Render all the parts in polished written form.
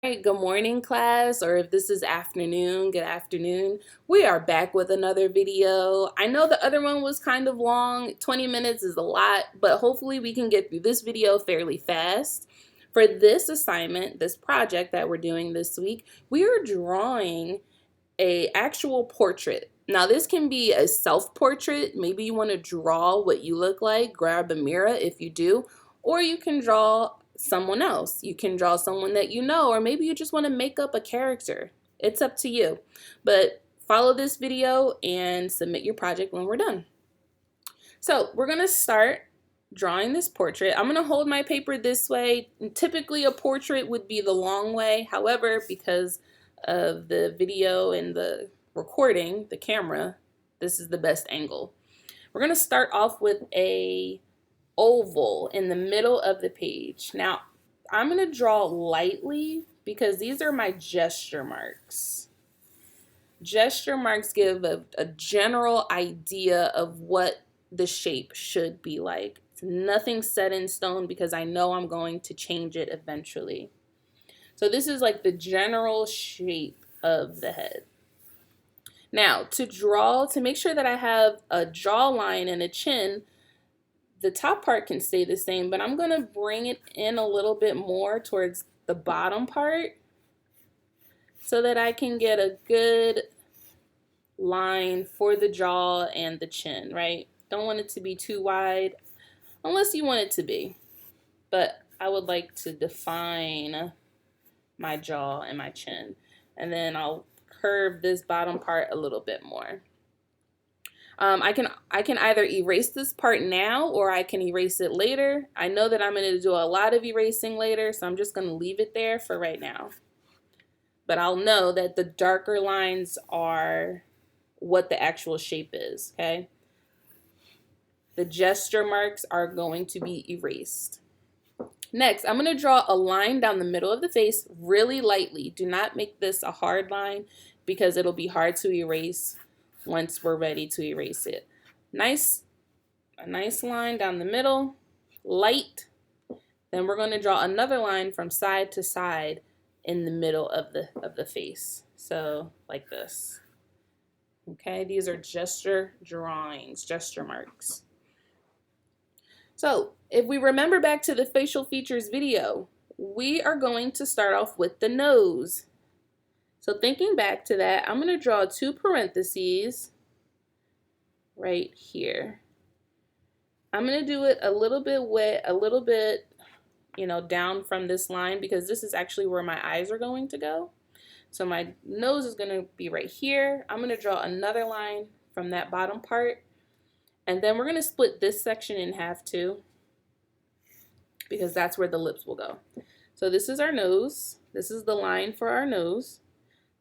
Right, good morning, class, or if this is afternoon, good afternoon. We are back with another video. I know the other one was kind of long. 20 minutes is a lot, but hopefully we can get through this video fairly fast. For this assignment, this project that we're doing this week, we are drawing a actual portrait. Now, this can be a self-portrait. Maybe you want to draw what you look like. Grab a mirror if you do, or you can draw someone else. You can draw someone that you know, or maybe you just want to make up a character. It's up to you. But follow this video and submit your project when we're done. So we're going to start drawing this portrait. I'm going to hold my paper this way. Typically a portrait would be the long way. However, because of the video and the recording, the camera, this is the best angle. We're going to start off with a oval in the middle of the page. Now, I'm going to draw lightly because these are my gesture marks. Gesture marks give a general idea of what the shape should be like. It's nothing set in stone because I know I'm going to change it eventually. So this is like the general shape of the head. Now, to make sure that I have a jawline and a chin, the top part can stay the same, but I'm going to bring it in a little bit more towards the bottom part so that I can get a good line for the jaw and the chin, right? Don't want it to be too wide unless you want it to be. But I would like to define my jaw and my chin. And then I'll curve this bottom part a little bit more. I can either erase this part now or I can erase it later. I know that I'm going to do a lot of erasing later, so I'm just going to leave it there for right now. But I'll know that the darker lines are what the actual shape is, okay? The gesture marks are going to be erased. Next, I'm going to draw a line down the middle of the face really lightly. Do not make this a hard line because it'll be hard to erase once we're ready to erase it. A nice line down the middle, light. Then we're going to draw another line from side to side in the middle of the face. So like this. Okay, these are gesture drawings, gesture marks. So if we remember back to the facial features video, we are going to start off with the nose. So thinking back to that, I'm going to draw two parentheses right here. I'm going to do it a little bit wet, a little bit, down from this line because this is actually where my eyes are going to go. So my nose is going to be right here. I'm going to draw another line from that bottom part. And then we're going to split this section in half too, because that's where the lips will go. So this is our nose. This is the line for our nose.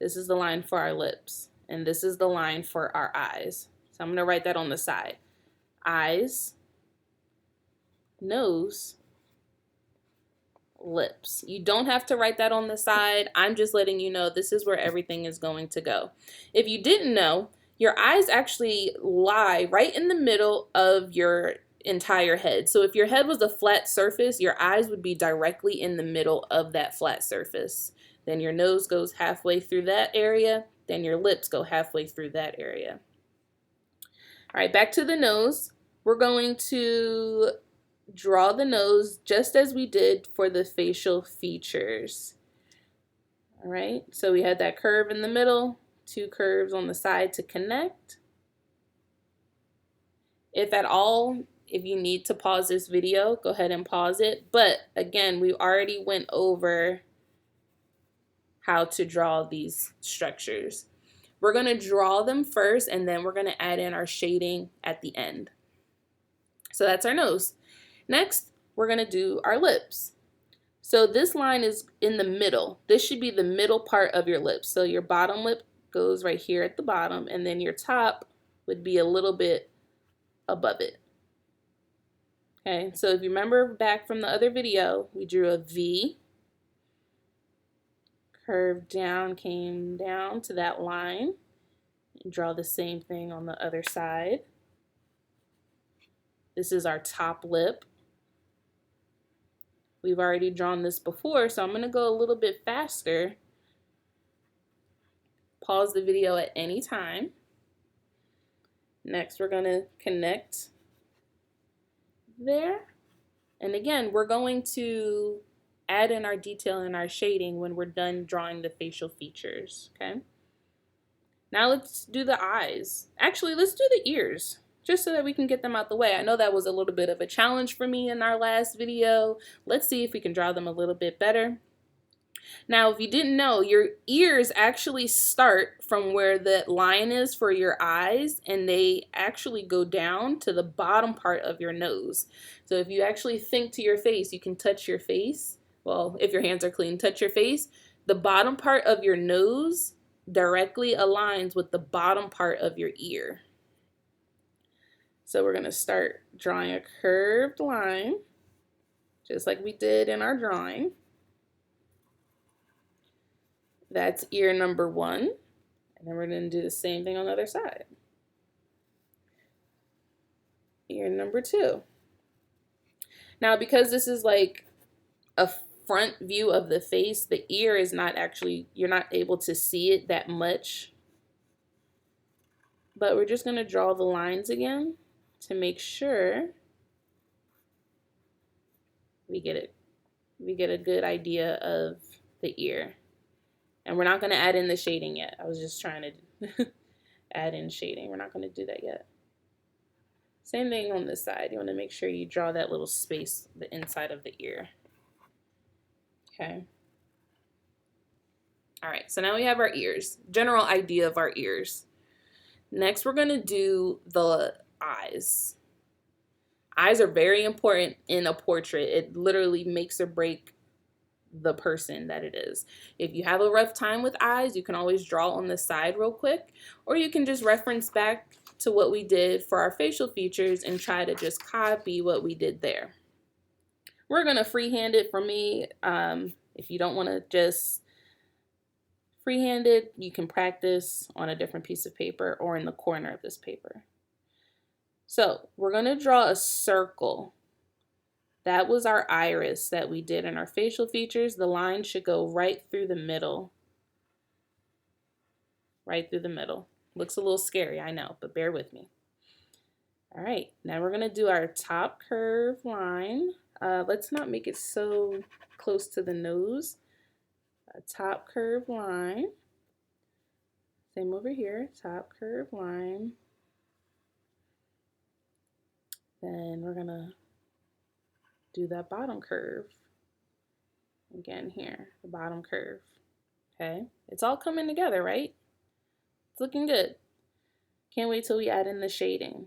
This is the line for our lips. And this is the line for our eyes. So I'm going to write that on the side. Eyes, nose, lips. You don't have to write that on the side. I'm just letting you know this is where everything is going to go. If you didn't know, your eyes actually lie right in the middle of your entire head. So if your head was a flat surface, your eyes would be directly in the middle of that flat surface. Then your nose goes halfway through that area. Then your lips go halfway through that area. All right, back to the nose. We're going to draw the nose just as we did for the facial features. All right, so we had that curve in the middle, two curves on the side to connect. If at all, if you need to pause this video, go ahead and pause it. But again, we already went over how to draw these structures. We're going to draw them first, and then we're going to add in our shading at the end. So that's our nose. Next, we're going to do our lips. So this line is in the middle. This should be the middle part of your lips. So your bottom lip goes right here at the bottom, and then your top would be a little bit above it. Okay, so if you remember back from the other video, we drew a V, curved down, came down to that line, and draw the same thing on the other side. This is our top lip. We've already drawn this before, so I'm going to go a little bit faster. Pause the video at any time. Next, we're going to connect there. And again, we're going to add in our detail and our shading when we're done drawing the facial features, okay? Now let's do the eyes. Actually, let's do the ears, just so that we can get them out the way. I know that was a little bit of a challenge for me in our last video. Let's see if we can draw them a little bit better. Now, if you didn't know, your ears actually start from where the line is for your eyes, and they actually go down to the bottom part of your nose. So if you actually think to your face, you can touch your face. Well, if your hands are clean, touch your face. The bottom part of your nose directly aligns with the bottom part of your ear. So we're going to start drawing a curved line, just like we did in our drawing. That's ear number 1. And then we're going to do the same thing on the other side. Ear number 2. Now, because this is like a front view of the face, the ear is not actually, you're not able to see it that much. But we're just going to draw the lines again to make sure we get it. We get a good idea of the ear. And we're not going to add in the shading yet. I was just trying to add in shading. We're not going to do that yet. Same thing on this side. You want to make sure you draw that little space, the inside of the ear. Okay. All right, so now we have our ears. General idea of our ears. Next, we're going to do the eyes. Eyes are very important in a portrait. It literally makes or breaks the person that it is. If you have a rough time with eyes, you can always draw on the side real quick, or you can just reference back to what we did for our facial features and try to just copy what we did there. We're going to freehand it. For me, if you don't want to just freehand it, you can practice on a different piece of paper or in the corner of this paper. So we're going to draw a circle. That was our iris that we did in our facial features. The line should go right through the middle. Right through the middle. Looks a little scary, I know, but bear with me. All right, now we're going to do our top curve line. Let's not make it so close to the nose. A top curve line. Same over here, top curve line. Then we're going to do that bottom curve again here, the bottom curve. Okay, it's all coming together, right? It's looking good. Can't wait till we add in the shading.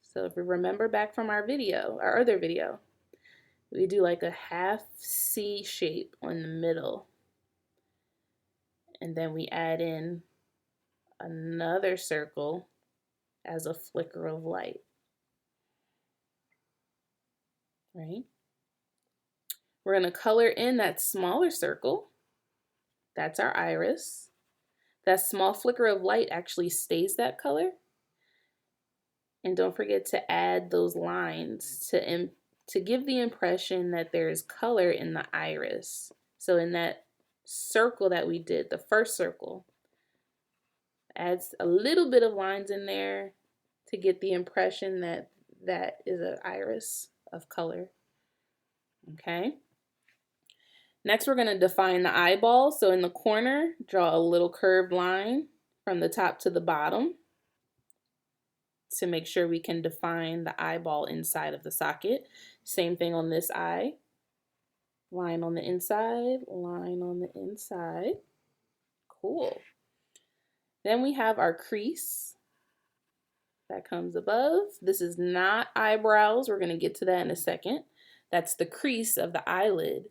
So if we remember back from our video, our other video, we do like a half C shape on the middle, and then we add in another circle as a flicker of light. Right? We're going to color in that smaller circle. That's our iris. That small flicker of light actually stays that color. And don't forget to add those lines to give the impression that there's color in the iris. So in that circle that we did, the first circle, adds a little bit of lines in there to get the impression that that is an iris of color. Okay. Next, we're going to define the eyeball. So in the corner, draw a little curved line from the top to the bottom to make sure we can define the eyeball inside of the socket. Same thing on this eye. Line on the inside, line on the inside. Cool. Then we have our crease that comes above. This is not eyebrows. We're going to get to that in a second. That's the crease of the eyelid.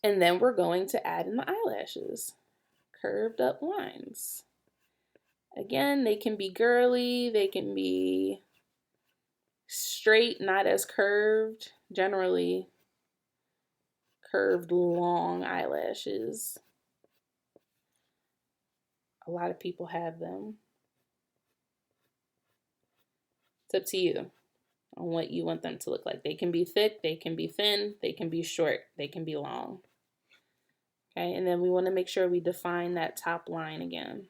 And then we're going to add in the eyelashes. Curved up lines. Again, they can be girly, they can be straight, not as curved. Generally, curved long eyelashes. A lot of people have them. It's up to you. on what you want them to look like. They can be thick, they can be thin, they can be short, they can be long. Okay, and then we want to make sure we define that top line again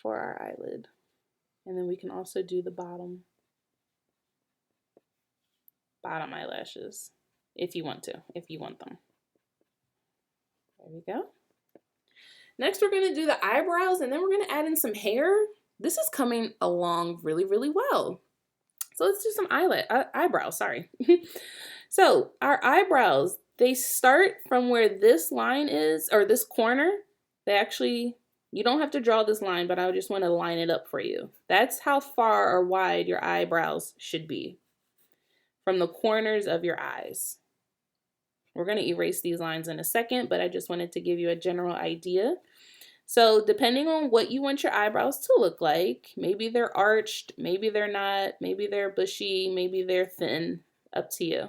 for our eyelid. And then we can also do the bottom eyelashes if you want them. There we go. Next, we're going to do the eyebrows, and then we're going to add in some hair. This is coming along really, really well. So let's do some eyebrows, sorry. So our eyebrows, they start from where this line is, or this corner. They actually, you don't have to draw this line, but I just want to line it up for you. That's how far or wide your eyebrows should be from the corners of your eyes. We're going to erase these lines in a second, but I just wanted to give you a general idea. So depending on what you want your eyebrows to look like, maybe they're arched, maybe they're not, maybe they're bushy, maybe they're thin, up to you.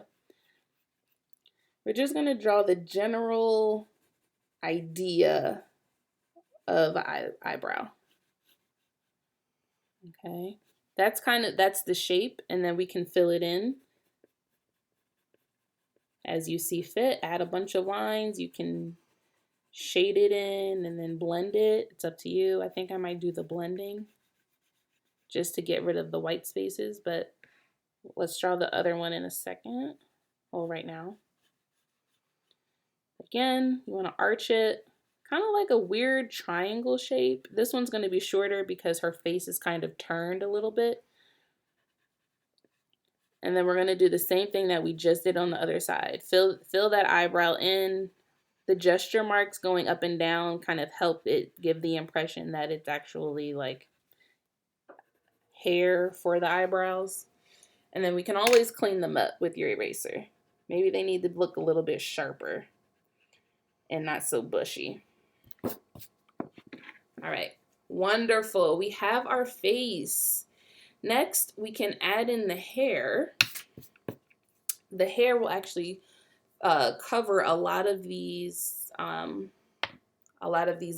We're just going to draw the general idea of eyebrow. Okay, that's the shape, and then we can fill it in as you see fit. Add a bunch of lines. You can shade it in and then blend it. It's up to you. I think I might do the blending just to get rid of the white spaces, but let's draw the other one in a second. Well, right now. Again, you want to arch it, kind of like a weird triangle shape. This one's going to be shorter because her face is kind of turned a little bit. And then we're going to do the same thing that we just did on the other side. Fill that eyebrow in. The gesture marks going up and down kind of help it give the impression that it's actually like hair for the eyebrows. And then we can always clean them up with your eraser. Maybe they need to look a little bit sharper and not so bushy. All right, wonderful. We have our face. Next, we can add in the hair. The hair will actually cover a lot of these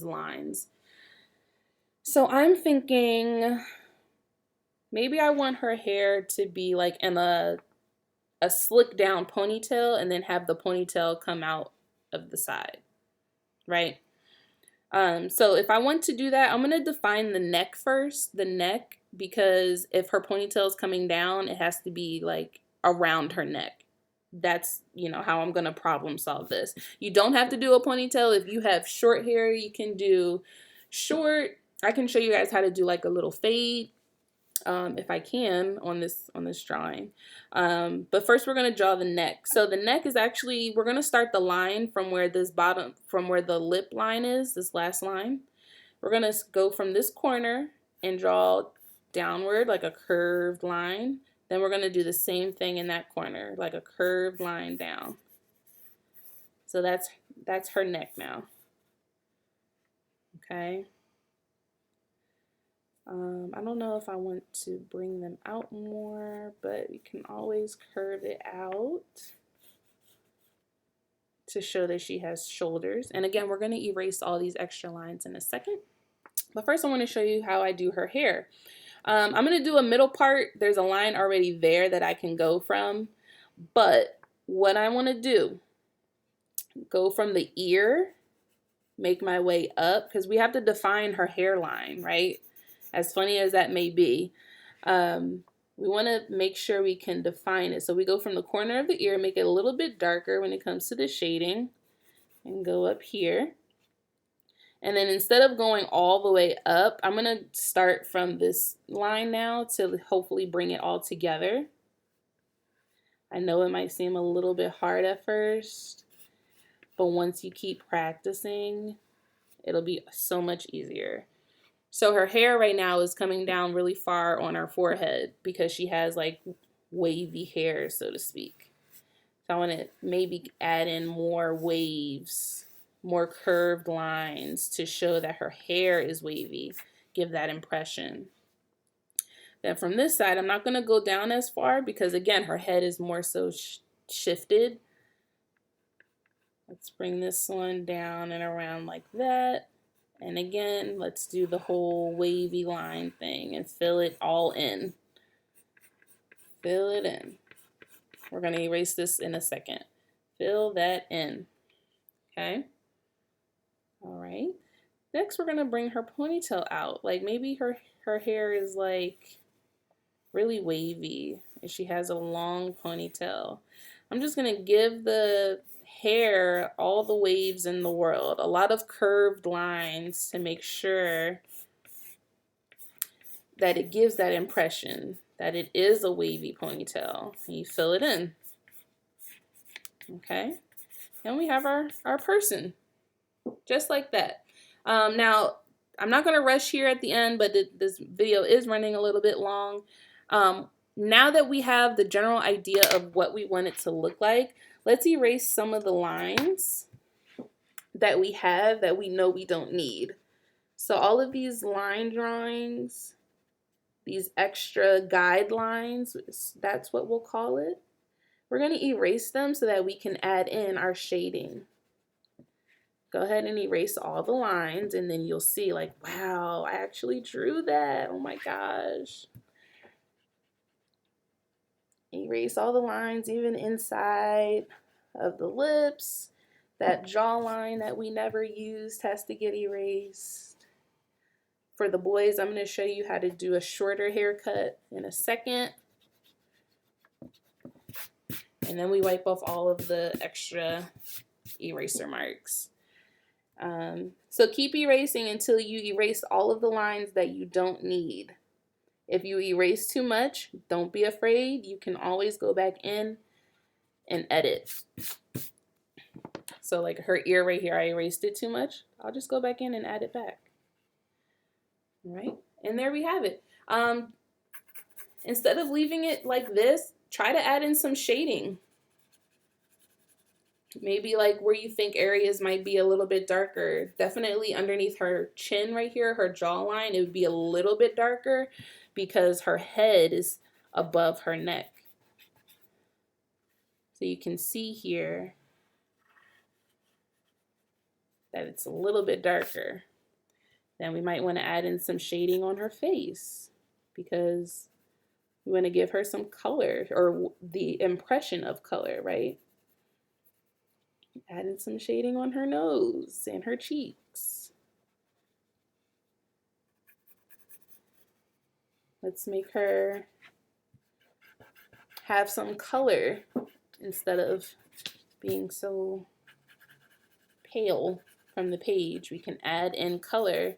lines. So I'm thinking maybe I want her hair to be like in a slick down ponytail, and then have the ponytail come out of the side, right? So if I want to do that, I'm going to define the neck first. The neck, because if her ponytail is coming down, it has to be like around her neck. That's, how I'm going to problem solve this. You don't have to do a ponytail. If you have short hair, you can do short. I can show you guys how to do like a little fade, if I can, on this drawing. But first we're going to draw the neck. So the neck is actually, we're going to start the line from where the lip line is, this last line. We're going to go from this corner and draw downward like a curved line. Then we're going to do the same thing in that corner, like a curved line down. So that's her neck now. Okay. I don't know if I want to bring them out more, but we can always curve it out to show that she has shoulders. And again, we're going to erase all these extra lines in a second. But first I want to show you how I do her hair. I'm going to do a middle part. There's a line already there that I can go from. But what I want to do, go from the ear, make my way up, because we have to define her hairline, right? As funny as that may be, we want to make sure we can define it. So we go from the corner of the ear, make it a little bit darker when it comes to the shading, and go up here. And then instead of going all the way up, I'm going to start from this line now to hopefully bring it all together. I know it might seem a little bit hard at first, but once you keep practicing, it'll be so much easier. So her hair right now is coming down really far on her forehead because she has like wavy hair, so to speak. So I want to maybe add in more waves, more curved lines to show that her hair is wavy, give that impression. Then from this side, I'm not going to go down as far because again, her head is more so shifted. Let's bring this one down and around like that. And again, let's do the whole wavy line thing and fill it all in. Fill it in. We're going to erase this in a second. Fill that in. Okay. All right. Next, we're going to bring her ponytail out. Like maybe her hair is like really wavy and she has a long ponytail. I'm just going to give the hair all the waves in the world. A lot of curved lines to make sure that it gives that impression that it is a wavy ponytail. And you fill it in. Okay. And we have our person. Just like that. Now, I'm not going to rush here at the end, but this video is running a little bit long. Now that we have the general idea of what we want it to look like, let's erase some of the lines that we have that we know we don't need. So all of these line drawings, these extra guidelines, that's what we'll call it. We're going to erase them so that we can add in our shading. Go ahead and erase all the lines and then you'll see like, wow, I actually drew that. Oh my gosh. Erase all the lines, even inside of the lips. That jawline that we never used has to get erased. For the boys, I'm going to show you how to do a shorter haircut in a second. And then we wipe off all of the extra eraser marks. So keep erasing until you erase all of the lines that you don't need. If you erase too much, don't be afraid. You can always go back in and edit. So like her ear right here, I erased it too much. I'll just go back in and add it back. All right, and there we have it. Instead of leaving it like this, try to add in some shading. Maybe like where you think areas might be a little bit darker. Definitely underneath her chin right here, her jawline, it would be a little bit darker because her head is above her neck. So you can see here that it's a little bit darker. Then we might want to add in some shading on her face because we want to give her some color or the impression of color, right? Add in some shading on her nose and her cheeks. Let's make her have some color instead of being so pale from the page. We can add in color,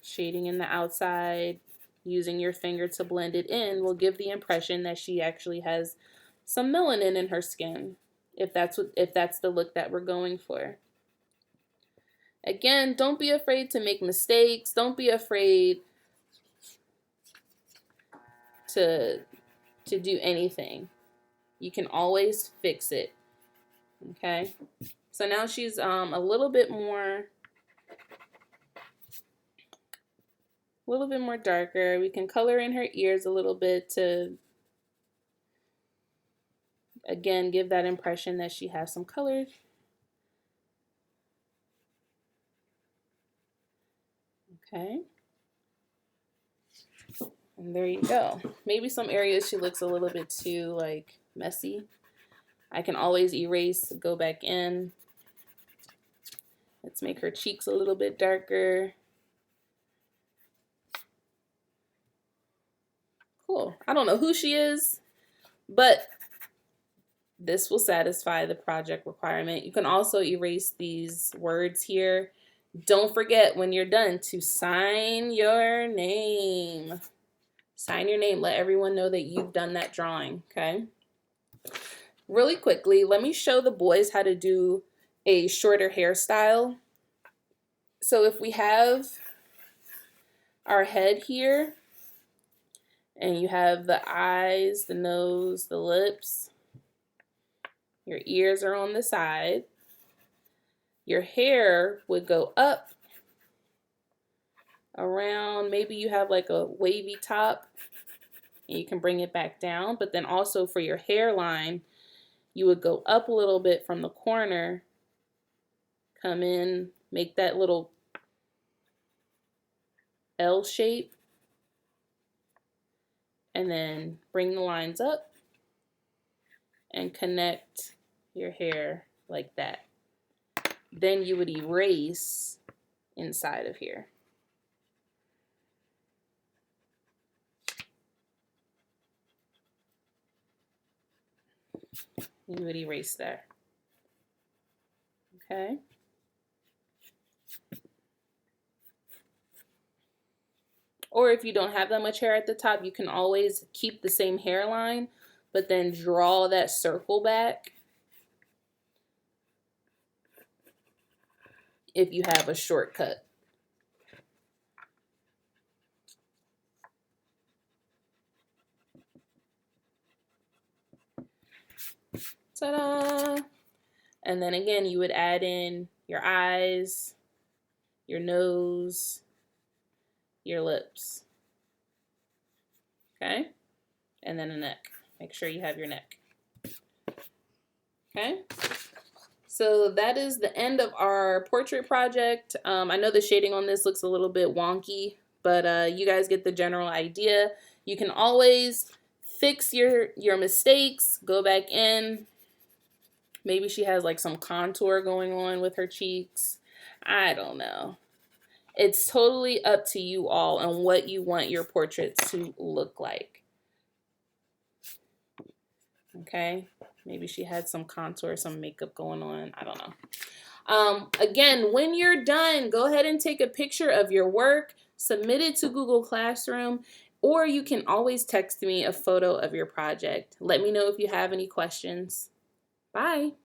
shading in the outside, using your finger to blend it in will give the impression that she actually has some melanin in her skin, if that's the look that we're going for. Again, don't be afraid to make mistakes. Don't be afraid to do anything. You can always fix it. Okay? So now she's a little bit more darker. We can color in her ears a little bit to, again, give that impression that she has some color. Okay. And there you go. Maybe some areas she looks a little bit too like messy. I can always erase, go back in. Let's make her cheeks a little bit darker. Cool. I don't know who she is, but this will satisfy the project requirement. You can also erase these words here. Don't forget when you're done to sign your name. Sign your name. Let everyone know that you've done that drawing, okay? Really quickly, let me show the boys how to do a shorter hairstyle. So if we have our head here, and you have the eyes, the nose, the lips, your ears are on the side, your hair would go up around, maybe you have like a wavy top, and you can bring it back down, but then also for your hairline, you would go up a little bit from the corner, come in make that little L shape, and then bring the lines up and connect your hair like that. Then you would erase inside of here. You would erase there. Okay. Or if you don't have that much hair at the top, you can always keep the same hairline, but then draw that circle back if you have a shortcut. Ta-da! And then again, you would add in your eyes, your nose, your lips. Okay? And then a neck. Make sure you have your neck. Okay? So that is the end of our portrait project. I know the shading on this looks a little bit wonky, but you guys get the general idea. You can always fix your mistakes, go back in. Maybe she has like some contour going on with her cheeks. I don't know. It's totally up to you all on what you want your portraits to look like. Okay? Maybe she had some contour, some makeup going on. I don't know. Again, when you're done, go ahead and take a picture of your work, submit it to Google Classroom, or you can always text me a photo of your project. Let me know if you have any questions. Bye.